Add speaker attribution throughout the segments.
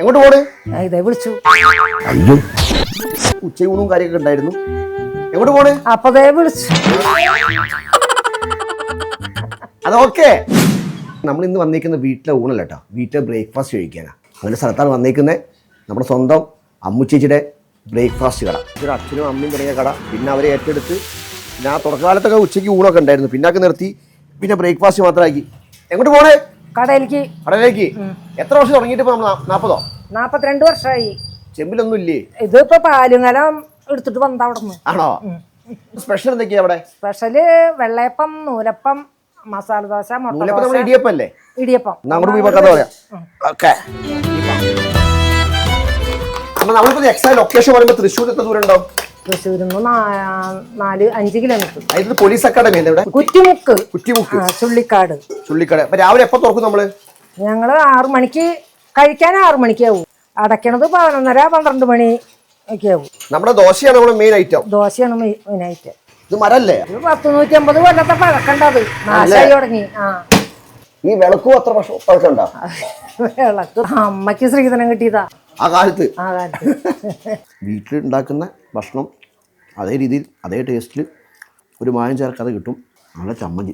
Speaker 1: എങ്ങോട്ട് പോണ്?
Speaker 2: ഇതേ വിളിച്ചു.
Speaker 1: അയ്യോ, ഉച്ചയൂണും കാര്യമൊക്കെ ഉണ്ടായിരുന്നു. എങ്ങോട്ട് പോണ്?
Speaker 2: അപ്പതേ വിളിച്ചു.
Speaker 1: അതൊക്കെ നമ്മൾ ഇന്ന് വന്നേക്കുന്ന വീട്ടിലെ ഊണല്ല കേട്ടോ, വീട്ടിലെ ബ്രേക്ക്ഫാസ്റ്റ് കഴിക്കാനാണ്. അങ്ങനെ സ്ഥലത്താണ് വന്നേക്കുന്നത്. നമ്മുടെ സ്വന്തം അമ്മുച്ചേച്ചിയുടെ ബ്രേക്ക്ഫാസ്റ്റ് കട. ഒരു അച്ഛനും അമ്മയും തുടങ്ങിയ കട. പിന്നെ അവരെ ഏറ്റെടുത്ത് പിന്നെ ആ തുടക്കകാലത്തൊക്കെ ഉച്ചയ്ക്ക് ഊണൊക്കെ ഉണ്ടായിരുന്നു, പിന്നൊക്കെ നിർത്തി, പിന്നെ ബ്രേക്ക്ഫാസ്റ്റ് മാത്രമാക്കി. എങ്ങോട്ട് പോണേ?
Speaker 2: കടയിലേക്ക്.
Speaker 1: കടയിലേക്ക്. എത്ര വർഷം തുടങ്ങിയിട്ട് ഇപ്പൊ നമ്മൾ 40ഓ
Speaker 2: 42 വർഷമായി.
Speaker 1: ചെമ്പിലൊന്നും ഇല്ലേ?
Speaker 2: ഇതിപ്പോ പാലുങ്ങലം എടുത്തിട്ട് വന്ന അവിടെ നിന്ന്.
Speaker 1: ആണോ? സ്പെഷ്യൽ എന്തൊക്കെയാ അവിടെ?
Speaker 2: സ്പെഷ്യല് വെള്ളയപ്പം, നൂലപ്പം, മസാല ദോശ, മുട്ട ദോശ,
Speaker 1: ഇടിയപ്പം അല്ലേ?
Speaker 2: ഇടിയപ്പം.
Speaker 1: അങ്ങോട്ട് പോയി കഥ പറയാം. ഓക്കെ, നമ്മളിപ്പോ എക്സാക്ട് ലൊക്കേഷൻ പറയുമ്പോൾ തൃശ്ശൂർ എത്ര ദൂരം ഉണ്ടാവും?
Speaker 2: തൃശ്ശൂരിൽ നിന്ന് 4-5 കിലോമീറ്റർ.
Speaker 1: അതിന് പോലീസ് അക്കാഡമി അല്ലേ ഇവിടെ?
Speaker 2: കുറ്റിമുക്ക്.
Speaker 1: ചുള്ളിക്കാട്. അപ്പൊ രാവിലെ എപ്പോ തുറക്കും നമ്മള്?
Speaker 2: ഞങ്ങള് 6 മണിക്ക് കഴിക്കാൻ 6 മണിക്കാവും. അടയ്ക്കണത് 11:30-12 മണി ഒക്കെ ആവും.
Speaker 1: നമ്മുടെ ദോശയാണ് നമ്മുടെ മെയിൻ ഐറ്റം.
Speaker 2: ദോശയാണ് മെയിൻ ഐറ്റം.
Speaker 1: ഇത് മരല്ലേ?
Speaker 2: 150 കൊല്ലത്തെ പഴക്കണ്ടത്. നാശായി തുടങ്ങി.
Speaker 1: ഈ വിളക്കും അത്ര പഴക്കണ്ട?
Speaker 2: വിളക്ക് അമ്മക്ക് ശ്രീധനം കിട്ടിയതാ
Speaker 1: ആ കാലത്ത്.
Speaker 2: വീട്ടിൽ
Speaker 1: ഉണ്ടാക്കുന്ന ഭക്ഷണം അതേ രീതിയിൽ അതേ ടേസ്റ്റിൽ ഒരു മായം ചേർക്കാതെ കിട്ടും. നല്ല ചമ്മന്തി,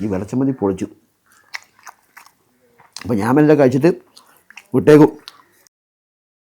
Speaker 1: ഈ വെളച്ചമ്മന്തി പൊളിച്ചു. അപ്പോൾ ഞാൻ മെല്ലെ കഴിച്ചിട്ട് വിട്ടേക്കും.